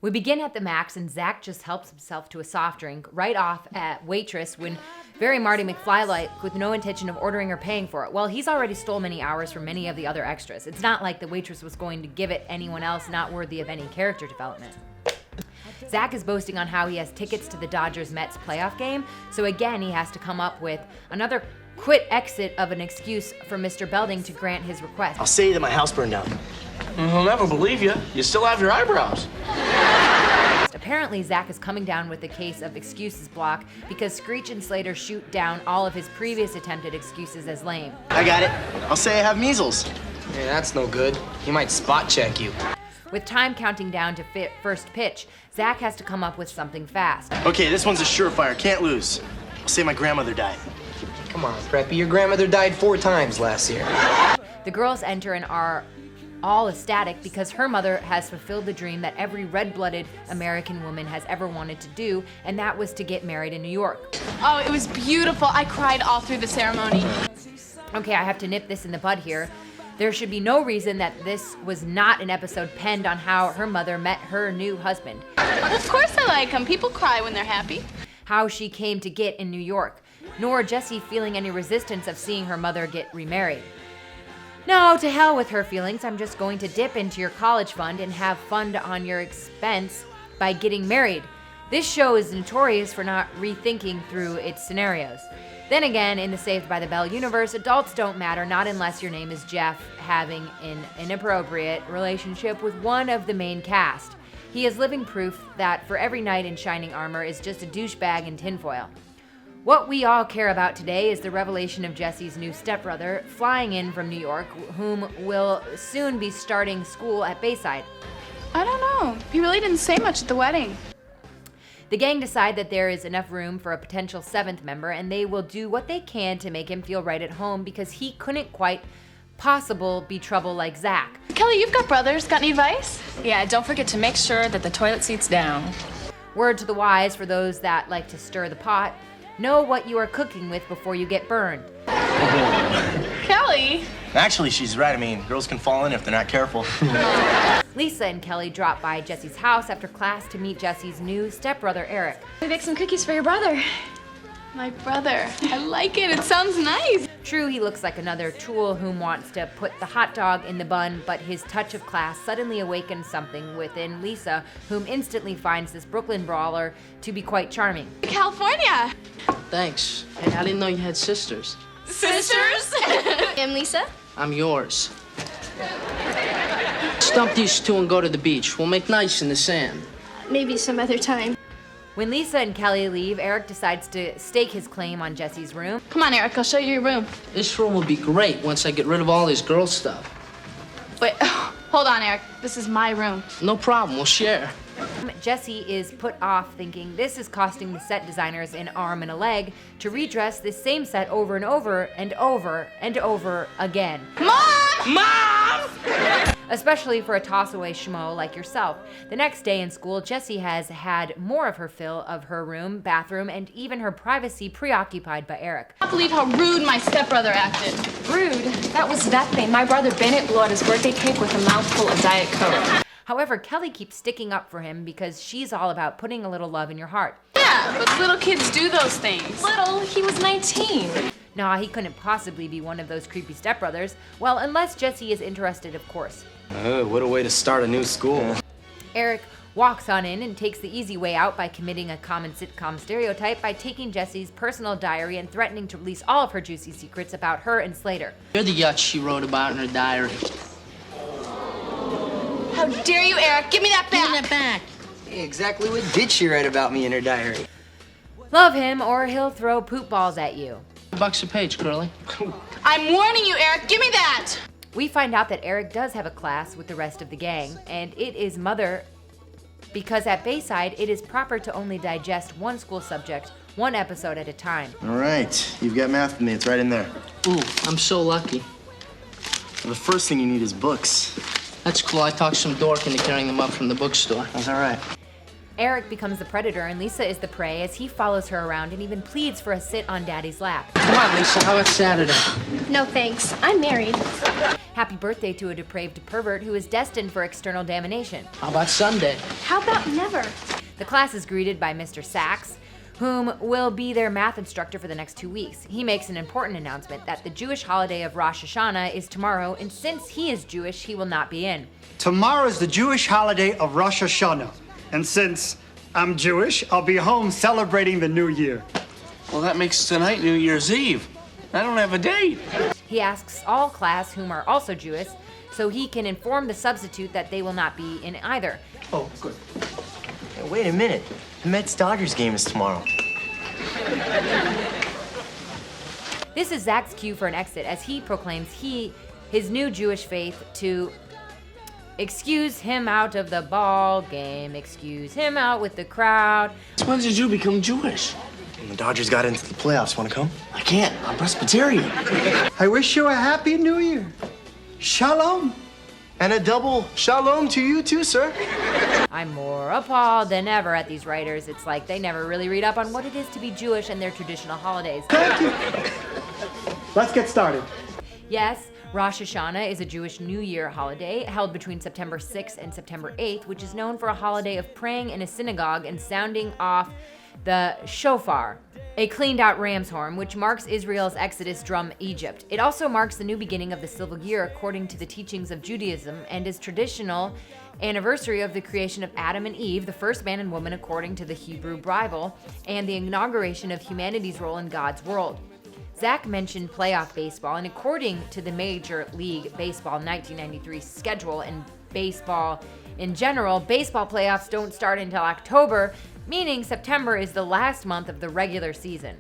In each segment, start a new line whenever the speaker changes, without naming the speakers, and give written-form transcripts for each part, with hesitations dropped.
We begin at the Max, and Zack just helps himself to a soft drink right off at waitress when very Marty McFly-like with no intention of ordering or paying for it. Well, he's already stole many hours from many of the other extras. It's not like the waitress was going to give it anyone else not worthy of any character development. Zack is boasting on how he has tickets to the Dodgers-Mets playoff game, so again he has to come up with another quick exit of an excuse for Mr. Belding to grant his request.
I'll say that my house burned down.
He'll never believe you. You still have your eyebrows.
Apparently, Zack is coming down with a case of excuses block because Screech and Slater shoot down all of his previous attempted excuses as lame.
I got it. I'll say I have measles.
Hey, that's no good. He might spot check you.
With time counting down to first pitch, Zack has to come up with something fast.
Okay, this one's a surefire. Can't lose. I'll say my grandmother died.
Come on, Preppy. Your grandmother died 4 times last year.
The girls enter and are all ecstatic because her mother has fulfilled the dream that every red-blooded American woman has ever wanted to do, and that was to get married in New York.
Oh, it was beautiful. I cried all through the ceremony.
Okay, I have to nip this in the bud here. There should be no reason that this was not an episode penned on how her mother met her new husband.
Well, of course I like them. People cry when they're happy.
How she came to get in New York, nor Jessie feeling any resistance of seeing her mother get remarried. No, to hell with her feelings. I'm just going to dip into your college fund and have fun on your expense by getting married. This show is notorious for not rethinking through its scenarios. Then again, in the Saved by the Bell universe, adults don't matter, not unless your name is Jeff, having an inappropriate relationship with one of the main cast. He is living proof that for every knight in shining armor is just a douchebag in tinfoil. What we all care about today is the revelation of Jessie's new stepbrother flying in from New York, whom will soon be starting school at Bayside.
I don't know. He really didn't say much at the wedding.
The gang decide that there is enough room for a potential 7th member, and they will do what they can to make him feel right at home because he couldn't quite possible be trouble like Zack.
Kelly, you've got brothers. Got any advice?
Yeah, don't forget to make sure that the toilet seat's down.
Word to the wise for those that like to stir the pot. Know what you are cooking with before you get burned.
Kelly?
Actually, she's right. I mean, girls can fall in if they're not careful.
Lisa and Kelly drop by Jessie's house after class to meet Jessie's new stepbrother, Eric.
We make some cookies for your brother.
My brother. I like it. It sounds nice.
True, he looks like another tool whom wants to put the hot dog in the bun, but his touch of class suddenly awakens something within Lisa, whom instantly finds this Brooklyn brawler to be quite charming.
California.
Thanks. Hey, I didn't know you had sisters.
Sisters?
I'm Lisa.
I'm yours. Stump these 2 and go to the beach. We'll make nice in the sand.
Maybe some other time.
When Lisa and Kelly leave, Eric decides to stake his claim on Jessie's room.
Come on, Eric. I'll show you your room.
This room will be great once I get rid of all this girl stuff.
Wait, hold on, Eric. This is my room.
No problem. We'll share.
Jessie is put off thinking this is costing the set designers an arm and a leg to redress this same set over and over and over and over again.
Mom!
Mom!
Especially for a toss-away schmo like yourself. The next day in school, Jessie has had more of her fill of her room, bathroom, and even her privacy preoccupied by Eric.
I can't believe how rude my stepbrother acted.
Rude. That was nothing. My brother Bennett blew out his birthday cake with a mouthful of Diet Coke.
However, Kelly keeps sticking up for him because she's all about putting a little love in your heart.
Yeah, but little kids do those things.
Little, he was 19.
Nah, he couldn't possibly be one of those creepy stepbrothers. Well, unless Jessie is interested, of course.
What a way to start a new school.
Eric walks on in and takes the easy way out by committing a common sitcom stereotype by taking Jessie's personal diary and threatening to release all of her juicy secrets about her and Slater.
You're the yuck she wrote about in her diary.
How dare you, Eric? Give me that back.
Give me that back.
Hey, exactly what did she write about me in her diary?
Love him or he'll throw poop balls at you.
$2 a page, Curly.
I'm warning you, Eric. Give me that.
We find out that Eric does have a class with the rest of the gang, and it is mother, because at Bayside, it is proper to only digest one school subject, one episode at a time.
All right, you've got math with me. It's right in there.
Ooh, I'm so lucky.
Well, the first thing you need is books.
That's cool. I talked some dork into carrying them up from the bookstore.
That's all right.
Eric becomes the predator and Lisa is the prey as he follows her around and even pleads for a sit on Daddy's lap.
Come on, Lisa, how about Saturday?
No thanks. I'm married.
Happy birthday to a depraved pervert who is destined for external damnation.
How about Sunday?
How about never?
The class is greeted by Mr. Sachs, whom will be their math instructor for the next 2 weeks. He makes an important announcement that the Jewish holiday of Rosh Hashanah is tomorrow, and since he is Jewish, he will not be in.
Tomorrow is the Jewish holiday of Rosh Hashanah. And since I'm Jewish, I'll be home celebrating the new year.
Well, that makes tonight New Year's Eve. I don't have a date.
He asks all class, whom are also Jewish, so he can inform the substitute that they will not be in either.
Oh, good.
Hey, wait a minute. The Mets-Dodgers game is tomorrow.
This is Zack's cue for an exit as he proclaims his new Jewish faith to excuse him out of the ball game, excuse him out with the crowd.
When did you become Jewish?
When the Dodgers got into the playoffs, wanna come?
I can't. I'm Presbyterian.
I wish you a happy new year. Shalom.
And a double shalom to you too, sir.
I'm more appalled than ever at these writers. It's like they never really read up on what it is to be Jewish and their traditional holidays.
Thank you. Let's get started.
Yes, Rosh Hashanah is a Jewish New Year holiday held between September 6th and September 8th, which is known for a holiday of praying in a synagogue and sounding off the shofar, a cleaned-out ram's horn, which marks Israel's exodus from Egypt. It also marks the new beginning of the civil year according to the teachings of Judaism and is traditional anniversary of the creation of Adam and Eve, the first man and woman according to the Hebrew Bible, and the inauguration of humanity's role in God's world. Zack mentioned playoff baseball, and according to the Major League Baseball 1993 schedule and baseball in general, baseball playoffs don't start until October, meaning September is the last month of the regular season.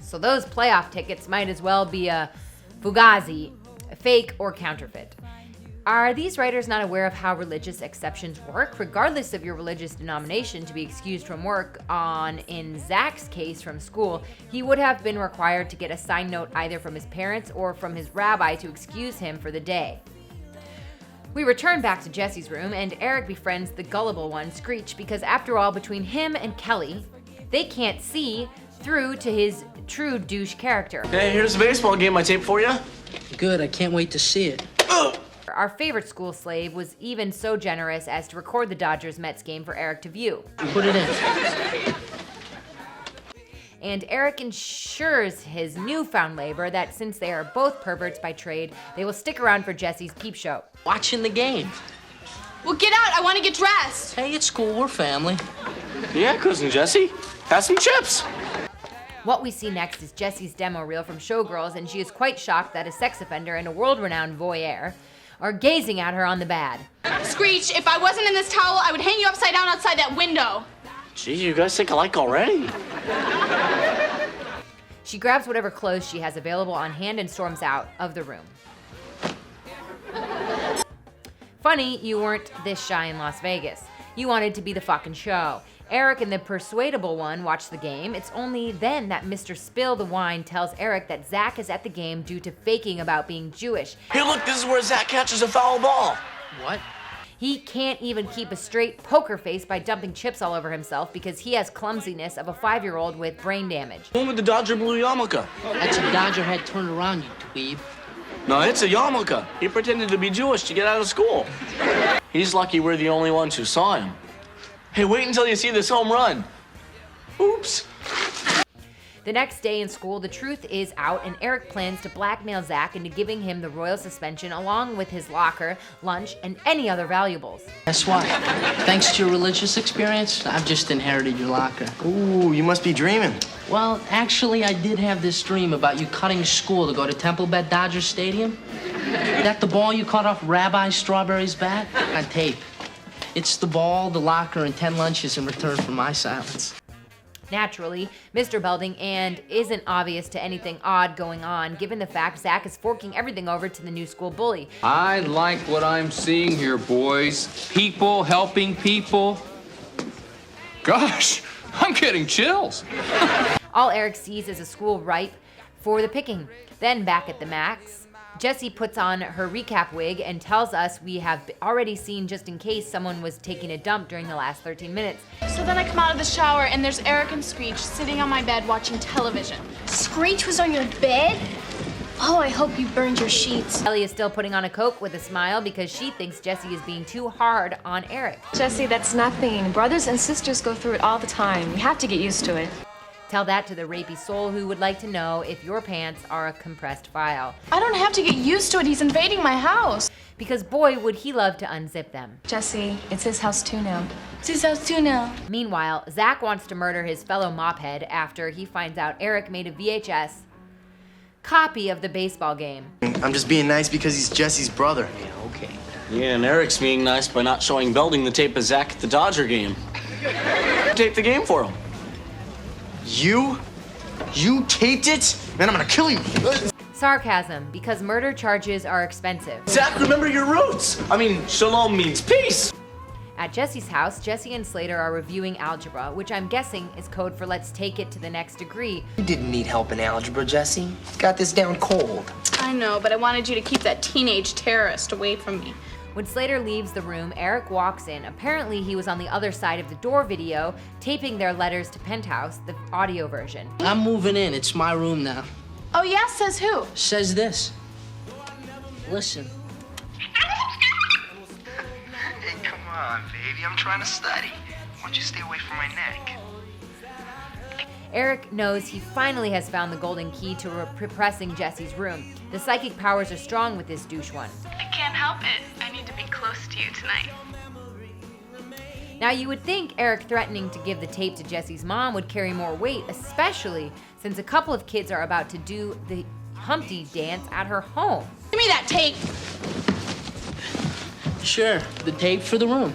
So those playoff tickets might as well be a fugazi, fake or counterfeit. Are these writers not aware of how religious exceptions work? Regardless of your religious denomination, to be excused from work in Zack's case from school, he would have been required to get a signed note either from his parents or from his rabbi to excuse him for the day. We return back to Jessie's room, and Eric befriends the gullible one, Screech, because after all, between him and Kelly, they can't see through to his true douche character.
Hey, here's a baseball game I taped for you.
Good, I can't wait to see it.
Our favorite school slave was even so generous as to record the Dodgers-Mets game for Eric to view.
Put it in.
And Eric ensures his newfound labor that since they are both perverts by trade, they will stick around for Jessie's peep show.
Watching the game.
Well, get out. I want to get dressed.
Hey, it's cool, we're family.
Yeah, Cousin Jessie. Have some chips.
What we see next is Jessie's demo reel from Showgirls, and she is quite shocked that a sex offender and a world-renowned voyeur are gazing at her on the bad.
Screech, if I wasn't in this towel, I would hang you upside down outside that window.
Gee, you guys think alike already?
She grabs whatever clothes she has available on hand and storms out of the room. Funny, you weren't this shy in Las Vegas. You wanted to be the fucking show. Eric and the persuadable one watch the game. It's only then that Mr. Spill the Wine tells Eric that Zack is at the game due to faking about being Jewish.
Hey, look, this is where Zack catches a foul ball.
What?
He can't even keep a straight poker face by dumping chips all over himself because he has clumsiness of a 5-year-old with brain damage.
One with the Dodger blue yarmulke.
That's a Dodger head turned around, you dweeb.
No, it's a yarmulke. He pretended to be Jewish to get out of school. He's lucky we're the only ones who saw him. Hey, wait until you see this home run. Oops.
The next day in school, the truth is out, and Eric plans to blackmail Zack into giving him the royal suspension along with his locker, lunch, and any other valuables.
Guess what? Thanks to your religious experience, I've just inherited your locker.
Ooh, you must be dreaming.
Well, actually, I did have this dream about you cutting school to go to Temple Bed Dodger Stadium. That the ball you caught off Rabbi Strawberry's bat? On tape. It's the ball, the locker, and 10 lunches in return for my silence.
Naturally, Mr. Belding and isn't obvious to anything odd going on, given the fact Zack is forking everything over to the new school bully.
I like what I'm seeing here, boys. People helping people. Gosh, I'm getting chills.
All Eric sees is a school ripe for the picking. Then back at the Max, Jessie puts on her recap wig and tells us we have already seen just in case someone was taking a dump during the last 13 minutes.
So then I come out of the shower and there's Eric and Screech sitting on my bed watching television.
Screech was on your bed? Oh, I hope you burned your sheets.
Kelly is still putting on a Coke with a smile because she thinks Jessie is being too hard on Eric.
Jessie, that's nothing. Brothers and sisters go through it all the time. You have to get used to it.
Tell that to the rapey soul who would like to know if your pants are a compressed file.
I don't have to get used to it. He's invading my house.
Because boy, would he love to unzip them.
Jessie, it's his house too now.
It's his house too now.
Meanwhile, Zack wants to murder his fellow mophead after he finds out Eric made a VHS copy of the baseball game.
I'm just being nice because he's Jesse's brother.
Yeah, okay.
Yeah, and Eric's being nice by not showing Belding the tape of Zack at the Dodger game. Tape the game for him.
You taped it? Man, I'm gonna kill you.
Sarcasm, because murder charges are expensive.
Zack, remember your roots. I mean, shalom means peace.
At Jessie's house, Jessie and Slater are reviewing algebra, which I'm guessing is code for let's take it to the next degree.
You didn't need help in algebra, Jessie. Got this down cold.
I know, but I wanted you to keep that teenage terrorist away from me.
When Slater leaves the room, Eric walks in. Apparently, he was on the other side of the door video, taping their letters to Penthouse, the audio version.
I'm moving in. It's my room now.
Oh yeah, says who?
Says this. Listen.
Hey, come on, baby. I'm trying to study. Why don't you stay away from my neck?
Eric knows he finally has found the golden key to repressing Jessie's room. The psychic powers are strong with this douche one.
I can't help it. I need to be close to you tonight.
Now, you would think Eric threatening to give the tape to Jessie's mom would carry more weight, especially since a couple of kids are about to do the Humpty dance at her home.
Give me that tape.
Sure, the tape for the room.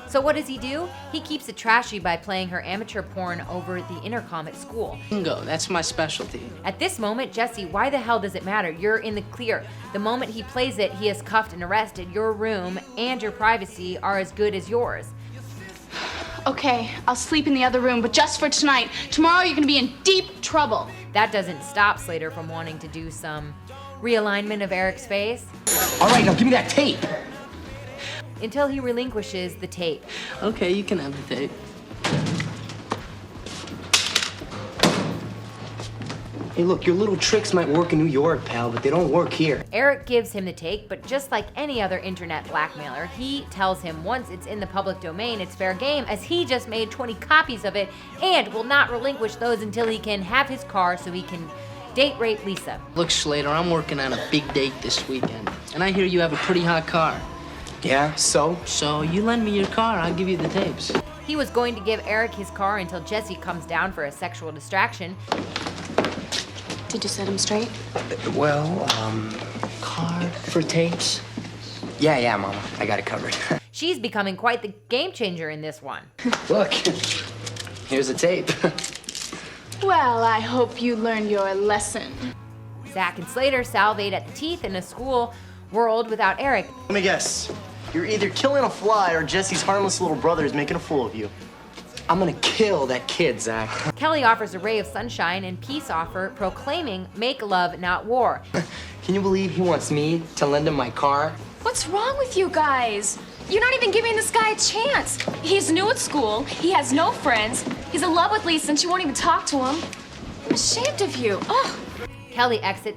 So what does he do? He keeps it trashy by playing her amateur porn over the intercom at school.
Bingo, that's my specialty.
At this moment, Jessie, why the hell does it matter? You're in the clear. The moment he plays it, he is cuffed and arrested. Your room and your privacy are as good as yours.
Okay, I'll sleep in the other room, but just for tonight. Tomorrow you're gonna be in deep trouble.
That doesn't stop Slater from wanting to do some realignment of Eric's face.
All right, now give me that tape.
Until he relinquishes the tape.
Okay, you can have the tape.
Hey, look, your little tricks might work in New York, pal, but they don't work here.
Eric gives him the tape, but just like any other internet blackmailer, he tells him once it's in the public domain, it's fair game, as he just made 20 copies of it and will not relinquish those until he can have his car so he can date rape Lisa.
Look, Slater, I'm working on a big date this weekend, and I hear you have a pretty hot car.
Yeah, so?
So you lend me your car, I'll give you the tapes.
He was going to give Eric his car until Jessie comes down for a sexual distraction.
Did you set him straight?
Well,
Car for tapes?
yeah, Mama. I got it covered.
She's becoming quite the game changer in this one.
Look, here's a tape.
Well, I hope you learned your lesson.
Zack and Slater salivate at the teeth in a school world without Eric.
Let me guess. You're either killing a fly or Jesse's harmless little brother is making a fool of you.
I'm gonna kill that kid, Zack.
Kelly offers a ray of sunshine and peace offer, proclaiming make love, not war.
Can you believe he wants me to lend him my car?
What's wrong with you guys? You're not even giving this guy a chance. He's new at school. He has no friends. He's in love with Lisa and she won't even talk to him. I'm ashamed of you. Ugh.
Kelly exits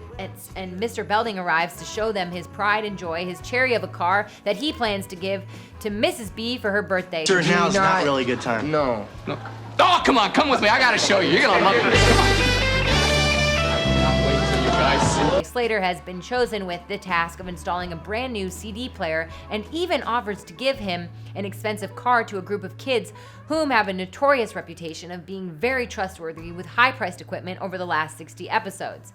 and Mr. Belding arrives to show them his pride and joy, his cherry of a car that he plans to give to Mrs. B for her birthday.
Sure, now's not really a good time.
No.
Oh, come on, come with me. I gotta show you. You're gonna love this. Come on. I'll wait till you guys see.
Slater has been chosen with the task of installing a brand new CD player and even offers to give him an expensive car to a group of kids whom have a notorious reputation of being very trustworthy with high-priced equipment over the last 60 episodes.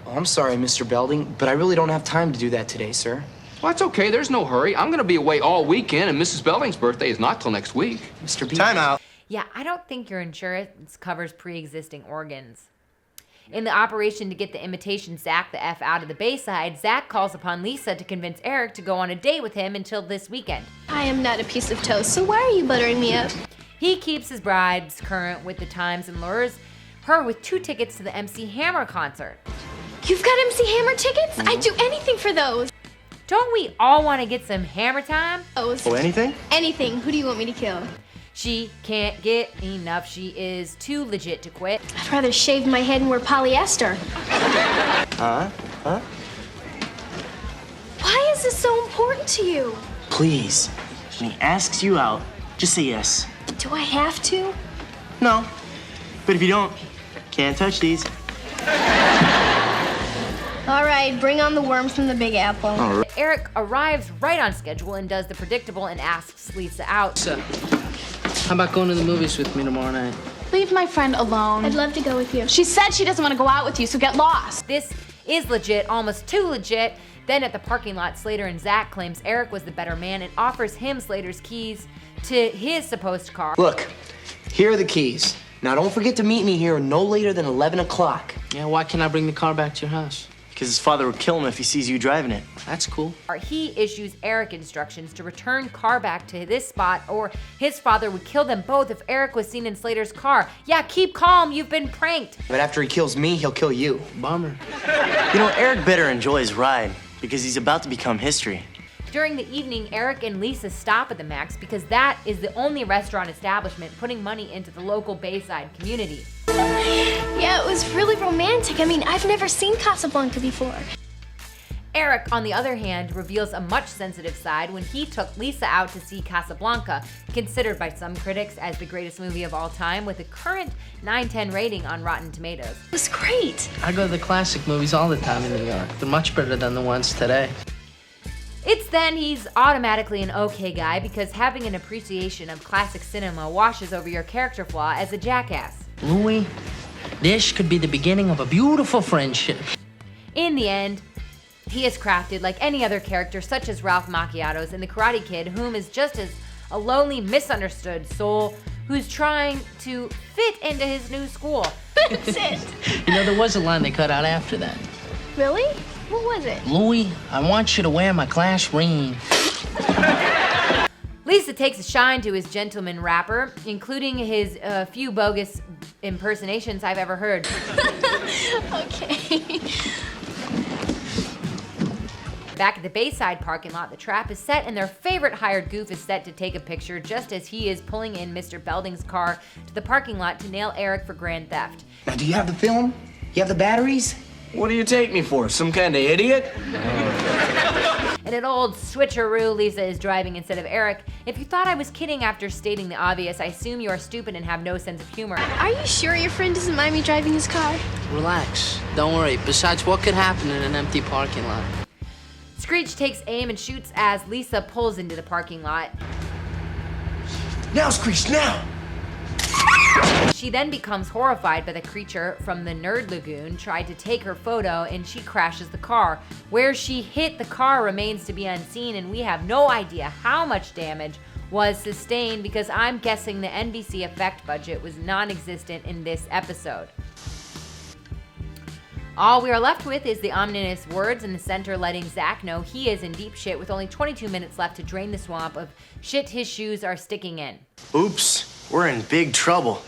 Oh, I'm sorry, Mr. Belding, but I really don't have time to do that today, sir.
Well, that's okay. There's no hurry. I'm gonna be away all weekend, and Mrs. Belding's birthday is not till next week.
Mr. B.
Time out.
Yeah, I don't think your insurance covers pre-existing organs. In the operation to get the imitation Zack the F out of the Bayside, Zack calls upon Lisa to convince Eric to go on a date with him until this weekend.
I am not a piece of toast, so why are you buttering me up?
He keeps his bribes current with the times and lures her with 2 tickets to the MC Hammer concert.
You've got MC Hammer tickets? I'd do anything for those.
Don't we all want to get some hammer time?
Oh, anything?
Anything. Who do you want me to kill?
She can't get enough. She is too legit to quit.
I'd rather shave my head and wear polyester.
Huh?
Why is this so important to you?
Please. When he asks you out, just say yes.
Do I have to?
No. But if you don't, can't touch these.
All right, bring on the worms from the Big Apple.
Eric arrives right on schedule and does the predictable and asks Lisa out.
So, how about going to the movies with me tomorrow night?
Leave my friend alone.
I'd love to go with you.
She said she doesn't want to go out with you, so get lost.
This is legit, almost too legit. Then at the parking lot, Slater and Zack claims Eric was the better man and offers him Slater's keys to his supposed car.
Look, here are the keys. Now don't forget to meet me here no later than 11 o'clock.
Yeah, why can't I bring the car back to your house?
Because his father would kill him if he sees you driving it.
That's cool.
He issues Eric instructions to return car back to this spot or his father would kill them both if Eric was seen in Slater's car. Yeah, keep calm, you've been pranked.
But after he kills me, he'll kill you.
Bummer.
You know, Eric better enjoy his ride because he's about to become history.
During the evening, Eric and Lisa stop at the Max because that is the only restaurant establishment putting money into the local Bayside community.
Yeah, it was really romantic. I mean, I've never seen Casablanca before.
Eric, on the other hand, reveals a much sensitive side when he took Lisa out to see Casablanca, considered by some critics as the greatest movie of all time with a current 9/10 rating on Rotten Tomatoes.
It was great.
I go to the classic movies all the time in New York. They're much better than the ones today.
It's then he's automatically an okay guy because having an appreciation of classic cinema washes over your character flaw as a jackass.
Louis, this could be the beginning of a beautiful friendship.
In the end, he is crafted like any other character such as Ralph Macchiato's in The Karate Kid, whom is just as a lonely, misunderstood soul who's trying to fit into his new school.
That's it.
You know, there was a line they cut out after that.
Really? What was it?
Louis, I want you to wear my class ring.
Lisa takes a shine to his gentleman rapper, including his few bogus impersonations I've ever heard.
Okay.
Back at the Bayside parking lot, the trap is set and their favorite hired goof is set to take a picture just as he is pulling in Mr. Belding's car to the parking lot to nail Eric for grand theft.
Now, do you have the film? You have the batteries?
What do you take me for? Some kind of idiot?
In an old switcheroo, Lisa is driving instead of Eric. If you thought I was kidding after stating the obvious, I assume you are stupid and have no sense of humor.
Are you sure your friend doesn't mind me driving his car?
Relax. Don't worry. Besides, what could happen in an empty parking lot?
Screech takes aim and shoots as Lisa pulls into the parking lot.
Now, Screech, now!
She then becomes horrified by the creature from the Nerd Lagoon, tried to take her photo, and she crashes the car. Where she hit the car remains to be unseen, and we have no idea how much damage was sustained because I'm guessing the NBC effect budget was non-existent in this episode. All we are left with is the ominous words in the center letting Zack know he is in deep shit with only 22 minutes left to drain the swamp of shit his shoes are sticking in.
Oops, we're in big trouble.